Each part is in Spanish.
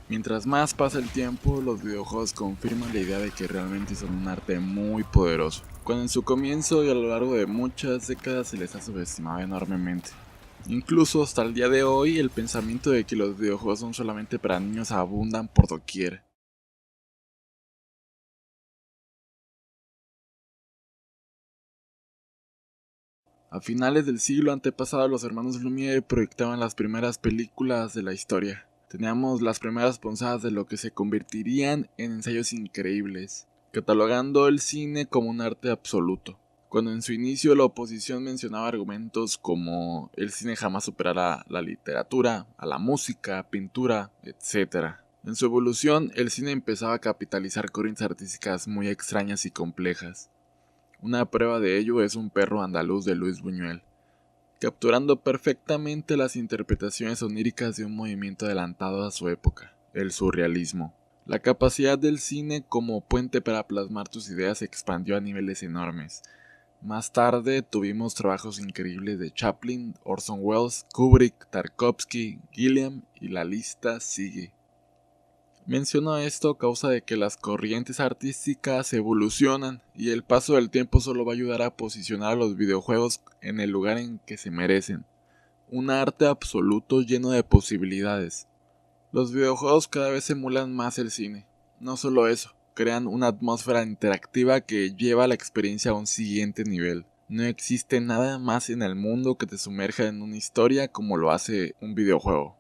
Mientras más pasa el tiempo, los videojuegos confirman la idea de que realmente son un arte muy poderoso, cuando en su comienzo y a lo largo de muchas décadas se les ha subestimado enormemente. Incluso hasta el día de hoy, el pensamiento de que los videojuegos son solamente para niños abundan por doquier. A finales del siglo antepasado, los hermanos Lumière proyectaban las primeras películas de la historia. Teníamos las primeras punzadas de lo que se convertirían en ensayos increíbles, catalogando el cine como un arte absoluto. Cuando en su inicio la oposición mencionaba argumentos como el cine jamás superará la literatura, a la música, pintura, etc. En su evolución, el cine empezaba a capitalizar corrientes artísticas muy extrañas y complejas. Una prueba de ello es Un perro andaluz de Luis Buñuel, capturando perfectamente las interpretaciones oníricas de un movimiento adelantado a su época, el surrealismo. La capacidad del cine como puente para plasmar tus ideas se expandió a niveles enormes. Más tarde tuvimos trabajos increíbles de Chaplin, Orson Welles, Kubrick, Tarkovsky, Gilliam y la lista sigue. Menciono esto a causa de que las corrientes artísticas evolucionan y el paso del tiempo solo va a ayudar a posicionar a los videojuegos en el lugar en que se merecen. Un arte absoluto lleno de posibilidades. Los videojuegos cada vez emulan más el cine. No solo eso, crean una atmósfera interactiva que lleva la experiencia a un siguiente nivel. No existe nada más en el mundo que te sumerja en una historia como lo hace un videojuego.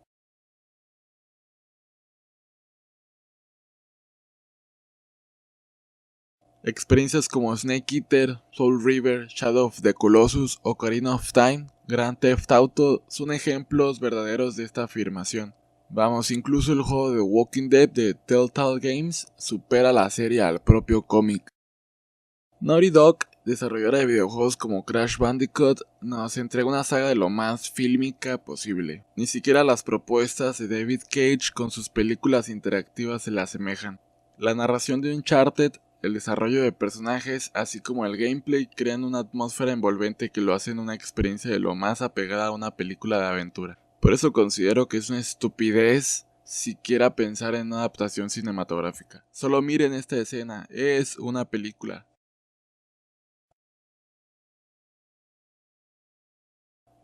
Experiencias como Snake Eater, Soul River, Shadow of the Colossus, Ocarina of Time, Grand Theft Auto son ejemplos verdaderos de esta afirmación. Vamos, incluso el juego de Walking Dead de Telltale Games supera la serie al propio cómic. Naughty Dog, desarrolladora de videojuegos como Crash Bandicoot, nos entrega una saga de lo más fílmica posible. Ni siquiera las propuestas de David Cage con sus películas interactivas se le asemejan. La narración de Uncharted, el desarrollo de personajes, así como el gameplay crean una atmósfera envolvente que lo hacen una experiencia de lo más apegada a una película de aventura. Por eso considero que es una estupidez siquiera pensar en una adaptación cinematográfica. Solo miren esta escena, es una película.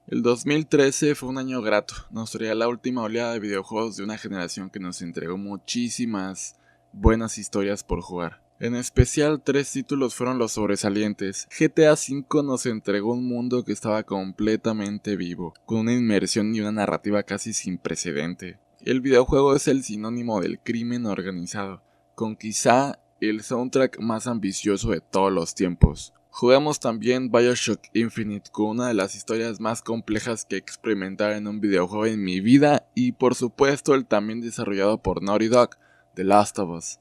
El 2013 fue un año grato, nos traía la última oleada de videojuegos de una generación que nos entregó muchísimas buenas historias por jugar. En especial, tres títulos fueron los sobresalientes. GTA V nos entregó un mundo que estaba completamente vivo, con una inmersión y una narrativa casi sin precedente. El videojuego es el sinónimo del crimen organizado, con quizá el soundtrack más ambicioso de todos los tiempos. Jugamos también BioShock Infinite, con una de las historias más complejas que he experimentado en un videojuego en mi vida, y por supuesto el también desarrollado por Naughty Dog, The Last of Us.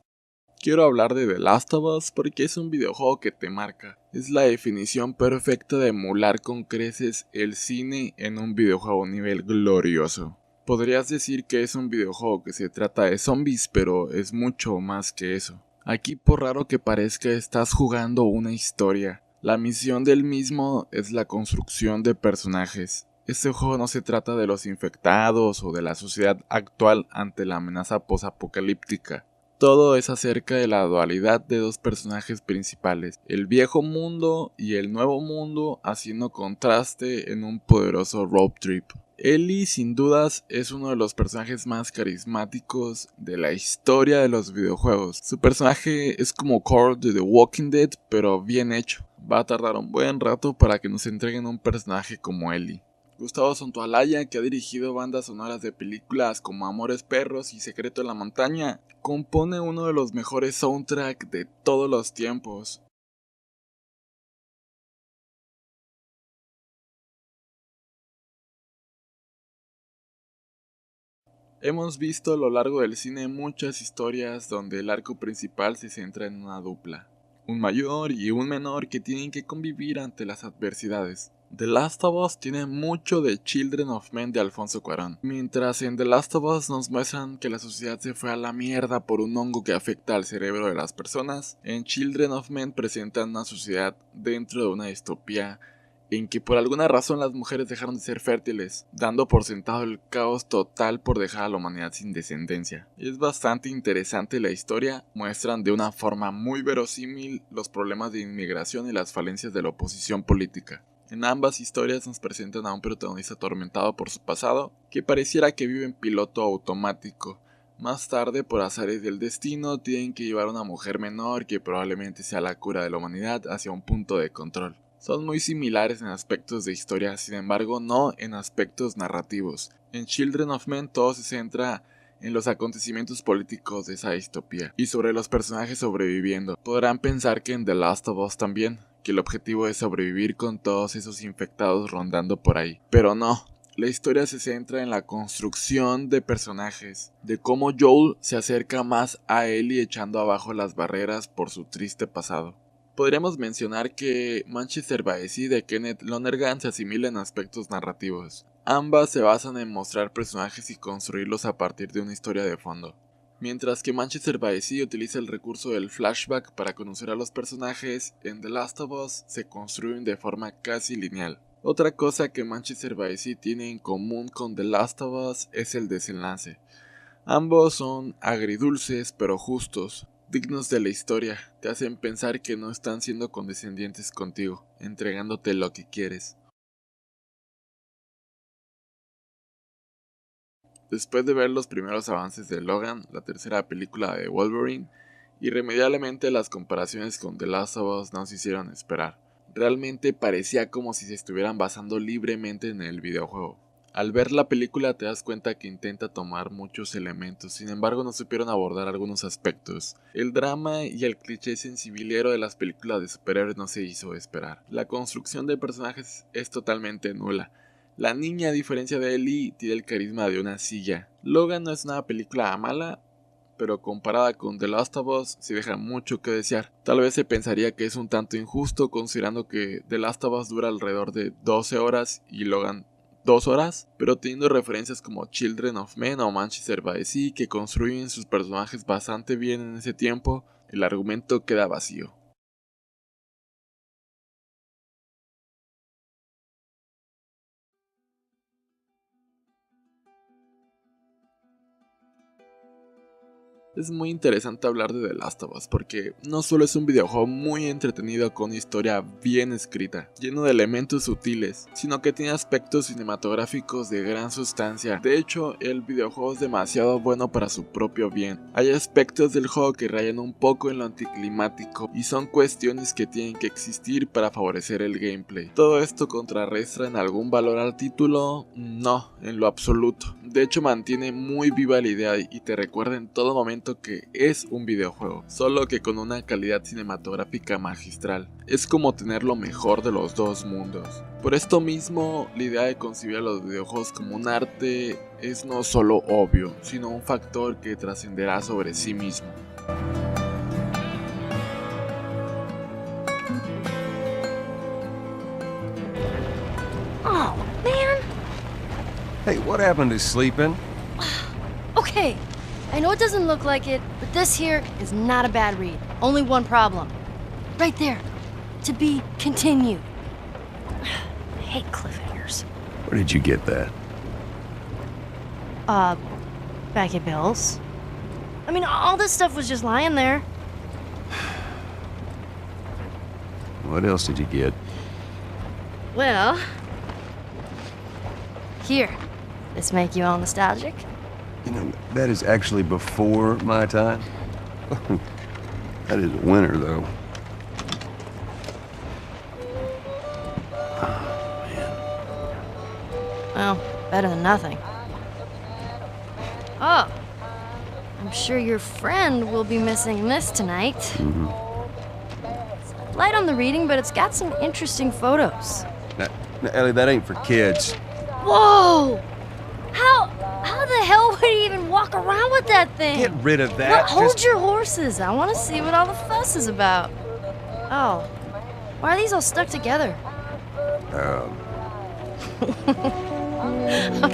Quiero hablar de The Last of Us porque es un videojuego que te marca. Es la definición perfecta de emular con creces el cine en un videojuego a un nivel glorioso. Podrías decir que es un videojuego que se trata de zombies, pero es mucho más que eso. Aquí, por raro que parezca, estás jugando una historia. La misión del mismo es la construcción de personajes. Este juego no se trata de los infectados o de la sociedad actual ante la amenaza posapocalíptica. Todo es acerca de la dualidad de dos personajes principales, el viejo mundo y el nuevo mundo, haciendo contraste en un poderoso road trip. Ellie sin dudas es uno de los personajes más carismáticos de la historia de los videojuegos. Su personaje es como Core de The Walking Dead, pero bien hecho. Va a tardar un buen rato para que nos entreguen un personaje como Ellie. Gustavo Santaolalla, que ha dirigido bandas sonoras de películas como Amores Perros y Secreto en la Montaña, compone uno de los mejores soundtracks de todos los tiempos. Hemos visto a lo largo del cine muchas historias donde el arco principal se centra en una dupla, un mayor y un menor que tienen que convivir ante las adversidades. The Last of Us tiene mucho de Children of Men de Alfonso Cuarón, mientras en The Last of Us nos muestran que la sociedad se fue a la mierda por un hongo que afecta al cerebro de las personas, en Children of Men presentan una sociedad dentro de una distopía en que por alguna razón las mujeres dejaron de ser fértiles, dando por sentado el caos total por dejar a la humanidad sin descendencia. Es bastante interesante la historia, muestran de una forma muy verosímil los problemas de inmigración y las falencias de la oposición política. En ambas historias nos presentan a un protagonista atormentado por su pasado, que pareciera que vive en piloto automático. Más tarde, por azares del destino, tienen que llevar a una mujer menor que probablemente sea la cura de la humanidad hacia un punto de control. Son muy similares en aspectos de historia, sin embargo no en aspectos narrativos. En Children of Men todo se centra en los acontecimientos políticos de esa distopía y sobre los personajes sobreviviendo. Podrán pensar que en The Last of Us también, que el objetivo es sobrevivir con todos esos infectados rondando por ahí. Pero no, la historia se centra en la construcción de personajes, de cómo Joel se acerca más a Ellie echando abajo las barreras por su triste pasado. Podríamos mencionar que Manchester by the Sea de Kenneth Lonergan se asimila en aspectos narrativos. Ambas se basan en mostrar personajes y construirlos a partir de una historia de fondo. Mientras que Manchester by the Sea utiliza el recurso del flashback para conocer a los personajes, en The Last of Us se construyen de forma casi lineal. Otra cosa que Manchester by the Sea tiene en común con The Last of Us es el desenlace. Ambos son agridulces pero justos, dignos de la historia, te hacen pensar que no están siendo condescendientes contigo, entregándote lo que quieres. Después de ver los primeros avances de Logan, la tercera película de Wolverine, irremediablemente las comparaciones con The Last of Us nos hicieron esperar. Realmente parecía como si se estuvieran basando libremente en el videojuego. Al ver la película te das cuenta que intenta tomar muchos elementos, sin embargo no supieron abordar algunos aspectos. El drama y el cliché sensibilero de las películas de superhéroes no se hizo esperar. La construcción de personajes es totalmente nula. La niña, a diferencia de Ellie, tiene el carisma de una silla. Logan no es una película mala, pero comparada con The Last of Us se deja mucho que desear. Tal vez se pensaría que es un tanto injusto considerando que The Last of Us dura alrededor de 12 horas y Logan 2 horas, pero teniendo referencias como Children of Men o Manchester by the Sea que construyen sus personajes bastante bien en ese tiempo, el argumento queda vacío. Es muy interesante hablar de The Last of Us porque no solo es un videojuego muy entretenido con una historia bien escrita, lleno de elementos sutiles, sino que tiene aspectos cinematográficos de gran sustancia. De hecho, el videojuego es demasiado bueno para su propio bien. Hay aspectos del juego que rayan un poco en lo anticlimático y son cuestiones que tienen que existir para favorecer el gameplay. ¿Todo esto contrarresta en algún valor al título? No, en lo absoluto. De hecho, mantiene muy viva la idea y te recuerda en todo momento que es un videojuego, solo que con una calidad cinematográfica magistral. Es como tener lo mejor de los dos mundos. Por esto mismo, la idea de concebir a los videojuegos como un arte es no solo obvio, sino un factor que trascenderá sobre sí mismo. Oh, man! Hey, what happened to sleeping? Okay, I know it doesn't look like it, but this here is not a bad read. Only one problem. Right there. To be continued. I hate cliffhangers. Where did you get that? Back at Bill's. I mean, all this stuff was just lying there. What else did you get? Well... Here. This make you all nostalgic? You know, that is actually before my time. That is a winner, though. Oh, man. Well, better than nothing. Oh. I'm sure your friend will be missing this tonight. Mm-hmm. It's light on the reading, but it's got some interesting photos. Now, Ellie, that ain't for kids. Whoa! How the hell would he even walk around with that thing? Get rid of that. Well, hold your horses. I want to see what all the fuss is about. Oh. Why are these all stuck together? I'm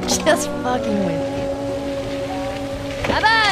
just fucking with you. Bye-bye!